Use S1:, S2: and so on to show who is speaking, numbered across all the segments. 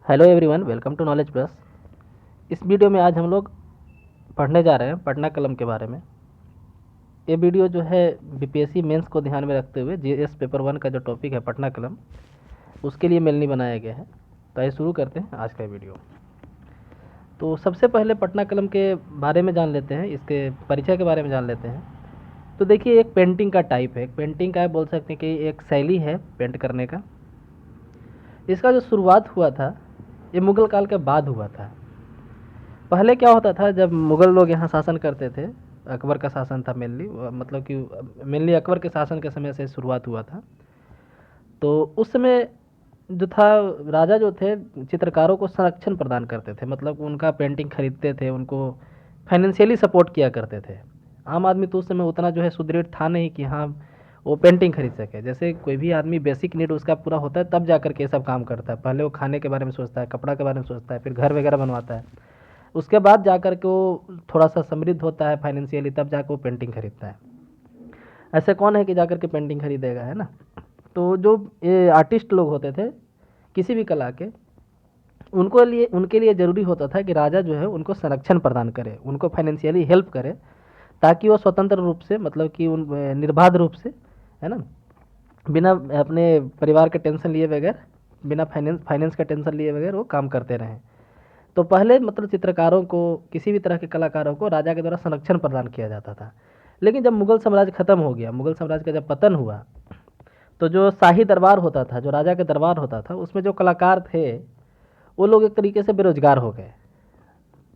S1: Hello everyone, welcome to Knowledge Plus. इस video में आज हम लोग पढ़ने जा रहे हैं पटना कलम के बारे में। ये वीडियो जो है बीपीएससी मेंस को ध्यान में रखते हुए जीएस पेपर 1 का जो टॉपिक है पटना कलम, उसके लिए मेनली बनाया गया है। तो आइए शुरू करते हैं आज का वीडियो। तो सबसे पहले पटना कलम के बारे में जान लेते हैं, इसके परिचय के बारे में जान लेते हैं। तो देखिए, एक पेंटिंग का टाइप है, एक पेंटिंग का बोल सकते हैं कि एक शैली है पेंट करने का। इसका जो शुरुआत हुआ था ये मुगल काल के बाद हुआ था। पहले क्या होता था, जब मुगल लोग यहाँ शासन करते थे, अकबर का शासन था मेनली, मतलब कि मेनली अकबर के शासन के समय से शुरुआत हुआ था। तो उस समय जो था, राजा जो थे चित्रकारों को संरक्षण प्रदान करते थे, मतलब उनका पेंटिंग खरीदते थे, उनको फाइनेंशियली सपोर्ट किया करते थे। आम आदमी तो उस समय उतना जो है सुदृढ़ था नहीं कि हाँ वो पेंटिंग खरीद सके। जैसे कोई भी आदमी बेसिक नीड उसका पूरा होता है तब जा कर के ये सब काम करता है। पहले वो खाने के बारे में सोचता है, कपड़ा के बारे में सोचता है, फिर घर वगैरह बनवाता है, उसके बाद जाकर के वो थोड़ा सा समृद्ध होता है फाइनेंशियली, तब जाकर वो पेंटिंग खरीदता है। ऐसे कौन है कि जाकर के पेंटिंग खरीदेगा, है ना। तो जो ये आर्टिस्ट लोग होते थे किसी भी कला के, उनके लिए ज़रूरी होता था कि राजा जो है उनको संरक्षण प्रदान करे, उनको फाइनेंशियली हेल्प करे, ताकि वो स्वतंत्र रूप से, मतलब कि उन निर्बाध रूप से, है ना, बिना अपने परिवार के टेंशन लिए बगैर, बिना फाइनेंस का टेंशन लिए बगैर वो काम करते रहें। तो पहले मतलब चित्रकारों को, किसी भी तरह के कलाकारों को राजा के द्वारा संरक्षण प्रदान किया जाता था। लेकिन जब मुगल साम्राज्य खत्म हो गया, मुगल साम्राज्य का जब पतन हुआ, तो जो शाही दरबार होता था, जो राजा का दरबार होता था, उसमें जो कलाकार थे वो लोग एक तरीके से बेरोजगार हो गए।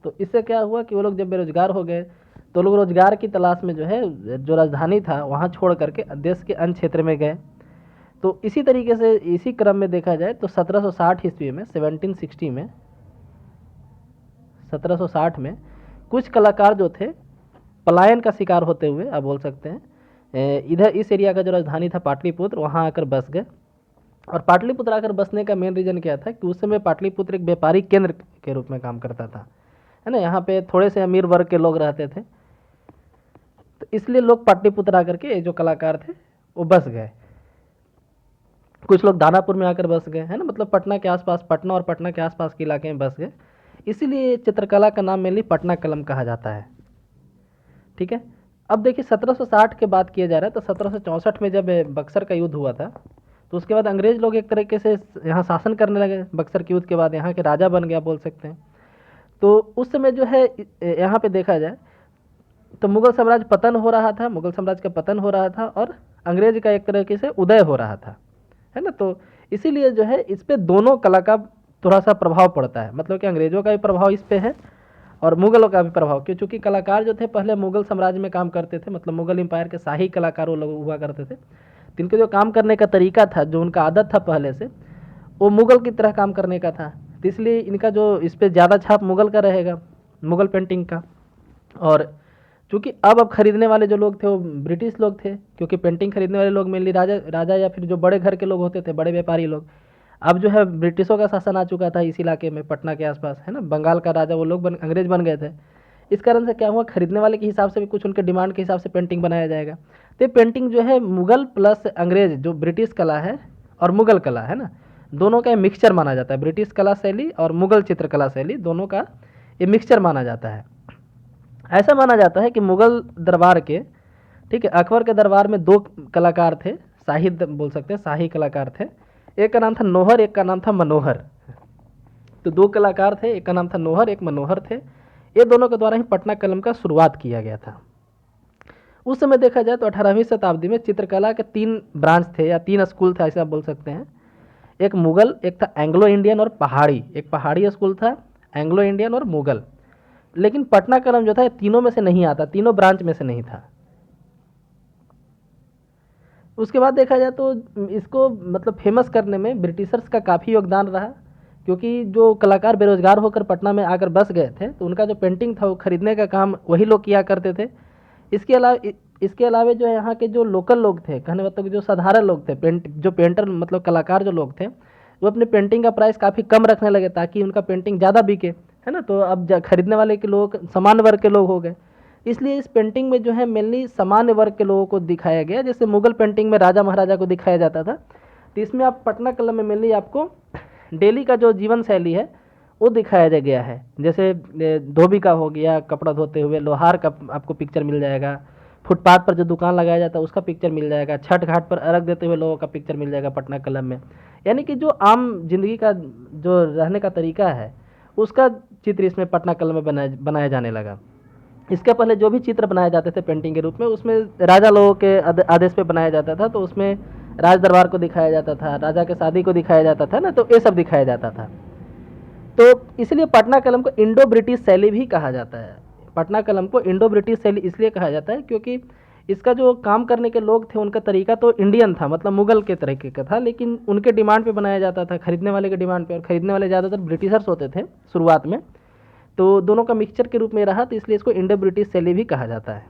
S1: तो इससे क्या हुआ कि वो लोग जब बेरोजगार हो गए तो लोग रोजगार की तलाश में जो है, जो राजधानी था वहाँ छोड़ करके देश के अन्य क्षेत्र में गए। तो इसी तरीके से, इसी क्रम में देखा जाए तो 1760 ईस्वी में, 1760 में, 1760 में कुछ कलाकार जो थे पलायन का शिकार होते हुए, आप बोल सकते हैं, इधर इस एरिया का जो राजधानी था पाटलिपुत्र, वहाँ आकर बस गए। और पाटलिपुत्र आकर बसने का मेन रीज़न क्या था कि उस समय पाटलिपुत्र एक व्यापारिक केंद्र के रूप में काम करता था, है ना। यहाँ पे थोड़े से अमीर वर्ग के लोग रहते थे, तो इसलिए लोग पाटलिपुत्र आकर के, जो कलाकार थे वो बस गए। कुछ लोग दानापुर में आकर बस गए, है ना, मतलब पटना के आसपास, पटना और पटना के आसपास के इलाके में बस गए। इसीलिए चित्रकला का नाम मेनली पटना कलम कहा जाता है। ठीक है। अब देखिए, 1760 के बात किया जा रहा है, तो 1764 में जब बक्सर का युद्ध हुआ था, तो उसके बाद अंग्रेज लोग एक तरीके से यहाँ शासन करने लगे। बक्सर के युद्ध के बाद यहाँ के राजा बन गया, बोल सकते हैं। तो उस समय जो है, यहाँ पे देखा जाए तो मुगल साम्राज्य पतन हो रहा था, मुगल साम्राज्य का पतन हो रहा था, और अंग्रेज का एक तरीके से उदय हो रहा था, है ना। तो इसीलिए जो है इस पे दोनों कला का थोड़ा सा प्रभाव पड़ता है, मतलब कि अंग्रेजों का भी प्रभाव इस पे है और मुगलों का भी प्रभाव, क्यों, चूँकि कलाकार जो थे पहले मुगल साम्राज्य में काम करते थे, मतलब मुगल एम्पायर के शाही कलाकार वो लोग हुआ करते थे। जिनके जो काम करने का तरीका था, जो उनका आदत था पहले से, वो मुगल की तरह काम करने का था। तो इसलिए इनका जो इस पर ज़्यादा छाप मुगल का रहेगा, मुगल पेंटिंग का। और चूँकि अब खरीदने वाले जो लोग थे वो ब्रिटिश लोग थे, क्योंकि पेंटिंग खरीदने वाले लोग मेनली राजा राजा या फिर जो बड़े घर के लोग होते थे, बड़े व्यापारी लोग। अब जो है ब्रिटिशों का शासन आ चुका था इस इलाके में, पटना के आसपास, है ना। बंगाल का राजा वो लोग अंग्रेज बन गए थे। इस कारण से क्या हुआ, खरीदने वाले के हिसाब से भी कुछ उनके डिमांड के हिसाब से पेंटिंग बनाया जाएगा। तो ये पेंटिंग जो है मुगल प्लस अंग्रेज, जो ब्रिटिश कला है और मुगल कला है ना, दोनों का मिक्सचर माना जाता है। ब्रिटिश कला शैली और मुगल चित्रकला शैली, दोनों का ये मिक्सचर माना जाता है। ऐसा माना जाता है कि मुगल दरबार के, ठीक है, अकबर के दरबार में दो कलाकार थे, शाही बोल सकते हैं, शाही कलाकार थे। एक का नाम था नौहर, एक का नाम था मनोहर। तो दो कलाकार थे, एक का नाम था नौहर, एक मनोहर थे। ये दोनों के द्वारा ही पटना कलम का शुरुआत किया गया था। उस समय देखा जाए तो 18वीं शताब्दी में चित्रकला के तीन ब्रांच थे, या तीन स्कूल थे, ऐसा बोल सकते हैं। एक मुगल, एक था एंग्लो इंडियन और पहाड़ी, एक पहाड़ी स्कूल था, एंग्लो इंडियन और मुगल। लेकिन पटना कलम जो था ये तीनों में से नहीं आता, तीनों ब्रांच में से नहीं था। उसके बाद देखा जाए तो इसको मतलब फेमस करने में ब्रिटिशर्स का काफ़ी योगदान रहा, क्योंकि जो कलाकार बेरोजगार होकर पटना में आकर बस गए थे, तो उनका जो पेंटिंग था वो खरीदने का काम वही लोग किया करते थे। इसके अलावा जो है यहाँ के जो लोकल लोग थे, कहने मतलब जो साधारण लोग थे, जो पेंटर मतलब कलाकार जो लोग थे, वो अपने पेंटिंग का प्राइस काफ़ी कम रखने लगे ताकि उनका पेंटिंग ज़्यादा बिके, है ना। तो अब खरीदने वाले के लोग सामान्य वर्ग के लोग हो गए। इसलिए इस पेंटिंग में जो है मेनली सामान्य वर्ग के लोगों को दिखाया गया, जैसे मुगल पेंटिंग में राजा महाराजा को दिखाया जाता था। तो इसमें आप पटना कलम में मेनली आपको डेली का जो जीवन शैली है वो दिखाया गया है। जैसे धोबी का हो गया, कपड़ा धोते हुए, लोहार का आपको पिक्चर मिल जाएगा, फुटपाथ पर जो दुकान लगाया जाता है उसका पिक्चर मिल जाएगा, छठ घाट पर अर्घ देते हुए लोगों का पिक्चर मिल जाएगा पटना कलम में। यानी कि जो आम जिंदगी का जो रहने का तरीका है उसका चित्र इसमें पटना कलम में बनाया जाने लगा। इसके पहले जो भी चित्र बनाए जाते थे पेंटिंग के रूप में, उसमें राजा लोगों के आदेश पे बनाया जाता था, तो उसमें राज दरबार को दिखाया जाता था, राजा के शादी को दिखाया जाता था ना, तो ये सब दिखाया जाता था। तो इसलिए पटना कलम को इंडो ब्रिटिश शैली भी कहा जाता है। पटना कलम को इंडो ब्रिटिश शैली इसलिए कहा जाता है क्योंकि इसका जो काम करने के लोग थे उनका तरीका तो इंडियन था, मतलब मुगल के तरीके का था, लेकिन उनके डिमांड पे बनाया जाता था, खरीदने वाले के डिमांड पे, और खरीदने वाले ज़्यादातर ब्रिटिशर्स होते थे शुरुआत में। तो दोनों का मिक्सचर के रूप में रहा, तो इसलिए इसको इंडो ब्रिटिश शैली भी कहा जाता है।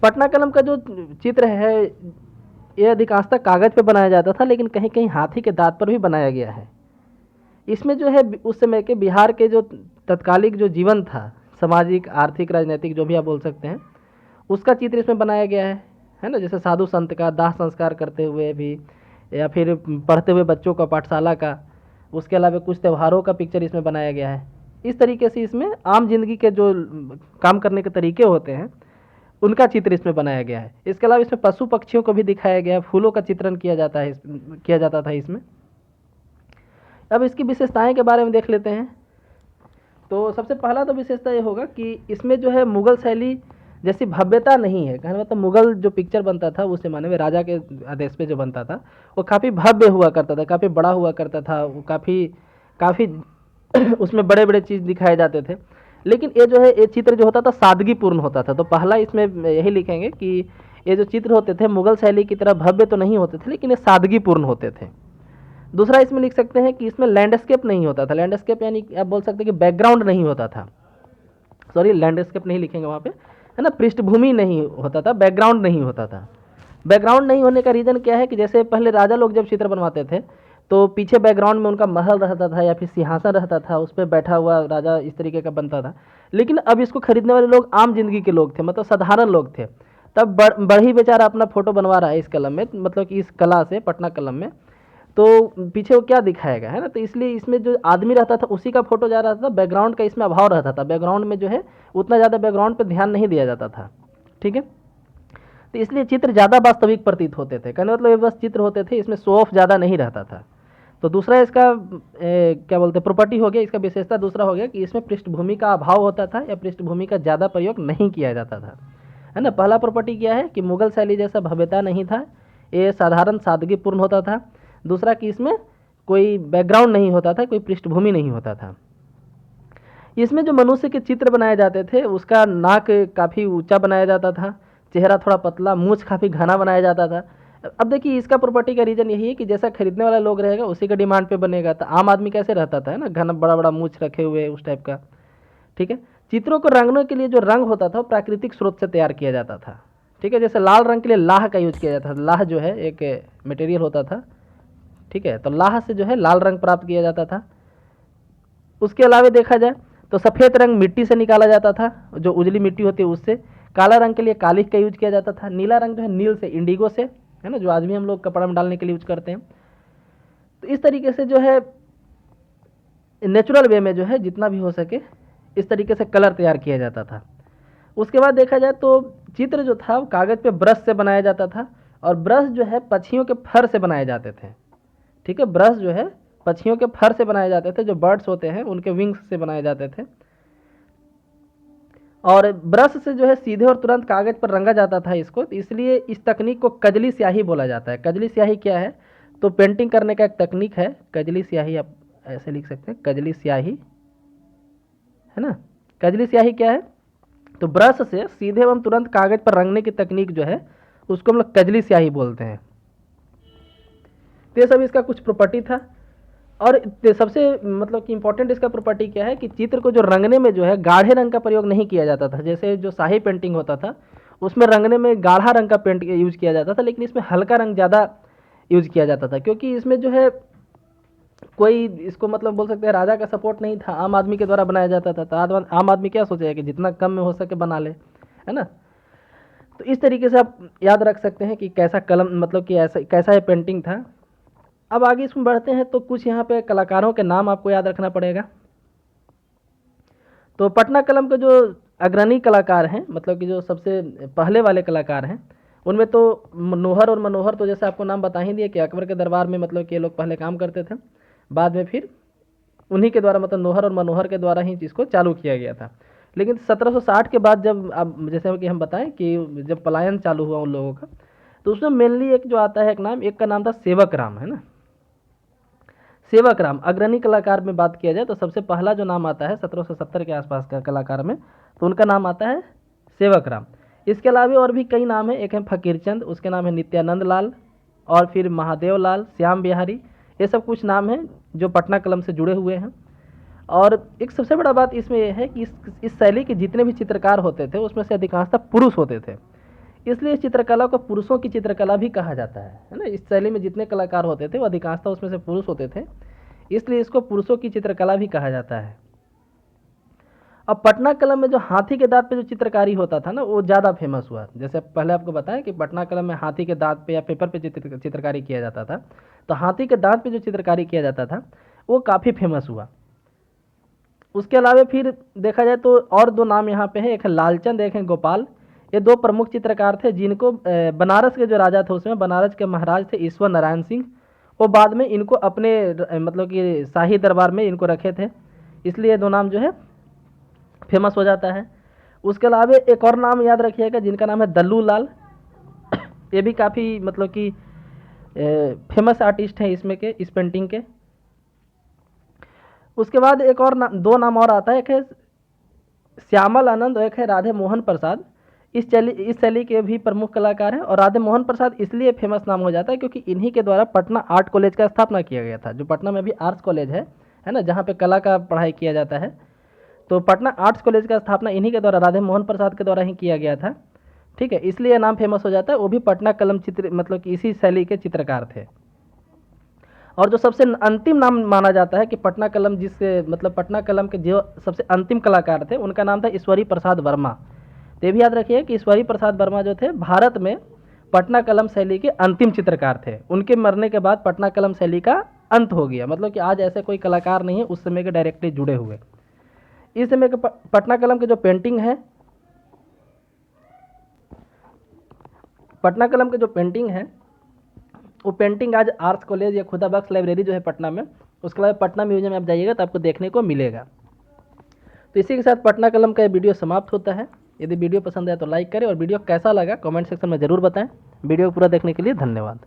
S1: पटना कलम का जो चित्र है ये अधिकांशतः कागज पे बनाया जाता था, लेकिन कहीं कहीं हाथी के दांत पर भी बनाया गया है। इसमें जो है उस समय के बिहार के जो तत्कालिक जो जीवन था, सामाजिक, आर्थिक, राजनीतिक, जो भी आप बोल सकते हैं, उसका चित्र इसमें बनाया गया है ना। जैसे साधु संत का दाह संस्कार करते हुए भी, या फिर पढ़ते हुए बच्चों का पाठशाला का, उसके अलावा कुछ त्योहारों का पिक्चर इसमें बनाया गया है। इस तरीके से इसमें आम जिंदगी के जो काम करने के तरीके होते हैं उनका चित्र इसमें बनाया गया है। इसके अलावा इसमें पशु पक्षियों को भी दिखाया गया है, फूलों का चित्रण किया जाता था इसमें। अब इसकी विशेषताएं के बारे में देख लेते हैं। तो सबसे पहला तो विशेषता ये होगा कि इसमें जो है मुगल शैली जैसी भव्यता नहीं है। कहने मतलब मुगल जो पिक्चर बनता था उस जमाने में राजा के आदेश पे जो बनता था वो काफ़ी भव्य हुआ करता था, काफ़ी बड़ा हुआ करता था, वो काफ़ी उसमें बड़े बड़े चीज़ दिखाए जाते थे। लेकिन ये जो है ये चित्र जो होता था सादगीपूर्ण होता था। तो पहला इसमें यही लिखेंगे कि ये जो चित्र होते थे मुगल शैली की तरह भव्य तो नहीं होते थे, लेकिन ये सादगीपूर्ण होते थे। दूसरा इसमें लिख सकते हैं कि इसमें लैंडस्केप नहीं होता था। लैंडस्केप यानी आप बोल सकते हैं कि बैकग्राउंड नहीं होता था। सॉरी, लैंडस्केप नहीं लिखेंगे वहाँ पे, है ना, पृष्ठभूमि नहीं होता था, बैकग्राउंड नहीं होता था। बैकग्राउंड नहीं होने का रीज़न क्या है कि जैसे पहले राजा लोग जब चित्र बनवाते थे तो पीछे बैकग्राउंड में उनका महल रहता था या फिर सिंहासन रहता था, उस पर बैठा हुआ राजा इस तरीके का बनता था। लेकिन अब इसको खरीदने वाले लोग आम जिंदगी के लोग थे, मतलब साधारण लोग थे। तब बड़ी बेचारा अपना फोटो बनवा रहा है इस कलम में, मतलब कि इस कला से, पटना कलम में, तो पीछे वो क्या दिखाएगा, है ना। तो इसलिए इसमें जो आदमी रहता था उसी का फोटो जा रहा था, बैकग्राउंड का इसमें अभाव रहता था। बैकग्राउंड में जो है उतना ज़्यादा बैकग्राउंड पर ध्यान नहीं दिया जाता था, ठीक है। तो इसलिए चित्र ज़्यादा वास्तविक प्रतीत होते थे। कहने मतलब ये बस चित्र होते थे, इसमें शो ऑफ ज़्यादा नहीं रहता था। तो दूसरा इसका क्या बोलते हैं, प्रॉपर्टी हो गया, इसका विशेषता दूसरा हो गया कि इसमें पृष्ठभूमि का अभाव होता था या पृष्ठभूमि का ज़्यादा प्रयोग नहीं किया जाता था, है ना। पहला प्रॉपर्टी क्या है कि मुगल शैली जैसा भव्यता नहीं था, ये साधारण सादगीपूर्ण होता था। दूसरा कि इसमें कोई बैकग्राउंड नहीं होता था, कोई पृष्ठभूमि नहीं होता था। इसमें जो मनुष्य के चित्र बनाए जाते थे उसका नाक काफ़ी ऊंचा बनाया जाता था, चेहरा थोड़ा पतला, मूछ काफ़ी घना बनाया जाता था। अब देखिए इसका प्रॉपर्टी का रीज़न यही है कि जैसा खरीदने वाला लोग रहेगा उसी का डिमांड पे बनेगा। तो आम आदमी कैसे रहता था, है ना, घना बड़ा बड़ा मूछ रखे हुए उस टाइप का, ठीक है। चित्रों को रंगने के लिए जो रंग होता था वो प्राकृतिक स्रोत से तैयार किया जाता था, ठीक है। जैसे लाल रंग के लिए लाह का यूज किया जाता था। लाह जो है एक मटेरियल होता था, ठीक है। तो लाह से जो है लाल रंग प्राप्त किया जाता था। उसके अलावा देखा जाए तो सफ़ेद रंग मिट्टी से निकाला जाता था, जो उजली मिट्टी होती है उससे। काला रंग के लिए कालिख का यूज किया जाता था। नीला रंग जो है नील से, इंडिगो से, है ना, जो आज भी हम लोग कपड़ा में डालने के लिए यूज करते हैं। तो इस तरीके से जो है नेचुरल वे में जो है जितना भी हो सके इस तरीके से कलर तैयार किया जाता था। उसके बाद देखा जाए तो चित्र जो था वो कागज़ पे ब्रश से बनाया जाता था, और ब्रश जो है पक्षियों के फर से बनाए जाते थे, ठीक है। ब्रश जो है पक्षियों के फर से बनाए जाते थे, जो बर्ड्स होते हैं उनके विंग्स से बनाए जाते थे। और ब्रश से जो है सीधे और तुरंत कागज पर रंगा जाता था इसको, तो इसलिए इस तकनीक को कजली स्याही बोला जाता है। कजली स्याही क्या है, तो पेंटिंग करने का एक तकनीक है कजली स्याही, आप ऐसे लिख सकते हैं कजली स्याही, है ना। कजली स्याही क्या है, तो ब्रश से सीधे एवं तुरंत कागज पर रंगने की तकनीक जो है उसको हम लोग कजली स्याही बोलते हैं। तो ये सब इसका कुछ प्रॉपर्टी था। और सबसे मतलब कि इंपॉर्टेंट इसका प्रॉपर्टी क्या है कि चित्र को जो रंगने में जो है गाढ़े रंग का प्रयोग नहीं किया जाता था। जैसे जो शाही पेंटिंग होता था उसमें रंगने में गाढ़ा रंग का पेंट यूज किया जाता था, लेकिन इसमें हल्का रंग ज़्यादा यूज किया जाता था, क्योंकि इसमें जो है कोई इसको मतलब बोल सकते हैं राजा का सपोर्ट नहीं था, आम आदमी के द्वारा बनाया जाता था। तो आम आदमी क्या सोचेगा कि जितना कम में हो सके बना ले, है ना। तो इस तरीके से आप याद रख सकते हैं कि कैसा कलम, मतलब कि ऐसा कैसा ये पेंटिंग था। अब आगे इसमें बढ़ते हैं तो कुछ यहाँ पे कलाकारों के नाम आपको याद रखना पड़ेगा। तो पटना कलम के जो अग्रणी कलाकार हैं, मतलब कि जो सबसे पहले वाले कलाकार हैं, उनमें तो मनोहर और मनोहर तो जैसे आपको नाम बता ही दिए कि अकबर के दरबार में मतलब कि ये लोग पहले काम करते थे, बाद में फिर उन्हीं के द्वारा मतलब नोहर और मनोहर के द्वारा ही इसको चालू किया गया था। लेकिन 1760 के बाद जब अब जैसे कि हम बताएं कि जब पलायन चालू हुआ उन लोगों का, तो उसमें मेनली एक जो आता है एक नाम, एक का नाम था सेवक राम, है ना। सेवक राम अग्रणी कलाकार में बात किया जाए तो सबसे पहला जो नाम आता है 1770 के आसपास का कलाकार में, तो उनका नाम आता है सेवक राम। इसके अलावा और भी कई नाम है, एक है फकीरचंद, उसके नाम है नित्यानंद लाल, और फिर महादेव लाल, श्याम बिहारी, ये सब कुछ नाम हैं जो पटना कलम से जुड़े हुए हैं। और एक सबसे बड़ा बात इसमें यह है कि इस शैली के जितने भी चित्रकार होते थे उसमें से अधिकांशतः पुरुष होते थे, इसलिए इस चित्रकला को पुरुषों की चित्रकला भी कहा जाता है ना। इस शैली में जितने कलाकार होते थे वो अधिकांशतः उसमें से पुरुष होते थे, इसलिए इसको पुरुषों की चित्रकला भी कहा जाता है। अब पटना कलम में जो हाथी के दांत पे जो चित्रकारी होता था ना, वो ज़्यादा फेमस हुआ। जैसे पहले आपको बताया कि पटना कलम में हाथी के दांत पे या पेपर पे चित्रकारी किया जाता था, तो हाथी के दांत पे जो चित्रकारी किया जाता था वो काफ़ी फेमस हुआ। उसके अलावा फिर देखा जाए तो और दो नाम यहाँ पे है, एक है लालचंद, एक है गोपाल। ये दो प्रमुख चित्रकार थे जिनको बनारस के जो राजा थे उसमें बनारस के महाराज थे ईश्वर नारायण सिंह, वो बाद में इनको अपने मतलब कि शाही दरबार में इनको रखे थे, इसलिए दो नाम जो है फेमस हो जाता है। उसके अलावा एक और नाम याद रखिएगा जिनका नाम है दल्लू लाल, ये भी काफ़ी मतलब कि फेमस आर्टिस्ट हैं इसमें के, इस पेंटिंग के। उसके बाद एक और दो नाम और आता है, एक है श्यामल आनंद और एक है राधे मोहन प्रसाद। इस शैली के भी प्रमुख कलाकार हैं, और राधे मोहन प्रसाद इसलिए फेमस नाम हो जाता है क्योंकि इन्हीं के द्वारा पटना आर्ट कॉलेज का स्थापना किया गया था, जो पटना में भी आर्ट्स कॉलेज है ना, जहाँ पे कला का पढ़ाई किया जाता है। तो पटना आर्ट्स कॉलेज का स्थापना इन्हीं के द्वारा राधे मोहन प्रसाद के द्वारा ही किया गया था, ठीक है, इसलिए नाम फेमस हो जाता है। वो भी पटना कलम चित्र मतलब कि इसी शैली के चित्रकार थे। और जो सबसे अंतिम नाम माना जाता है कि पटना कलम जिससे मतलब पटना कलम के जो सबसे अंतिम कलाकार थे उनका नाम था ईश्वरी प्रसाद वर्मा। तो ये भी याद रखिए कि ईश्वरी प्रसाद वर्मा जो थे भारत में पटना कलम शैली के अंतिम चित्रकार थे। उनके मरने के बाद पटना कलम शैली का अंत हो गया, मतलब कि आज ऐसे कोई कलाकार नहीं है उस समय के डायरेक्टली जुड़े हुए। इस समय के पटना कलम के जो पेंटिंग है, पटना कलम के जो पेंटिंग है वो पेंटिंग आज आर्ट्स कॉलेज या खुदा बख्श लाइब्रेरी जो है पटना में, उसके अलावा पटना म्यूजियम में आप जाइएगा तो आपको देखने को मिलेगा। तो इसी के साथ पटना कलम का ये वीडियो समाप्त होता है। यदि वीडियो पसंद आए तो लाइक करें, और वीडियो कैसा लगा कमेंट सेक्शन में ज़रूर बताएं। वीडियो पूरा देखने के लिए धन्यवाद।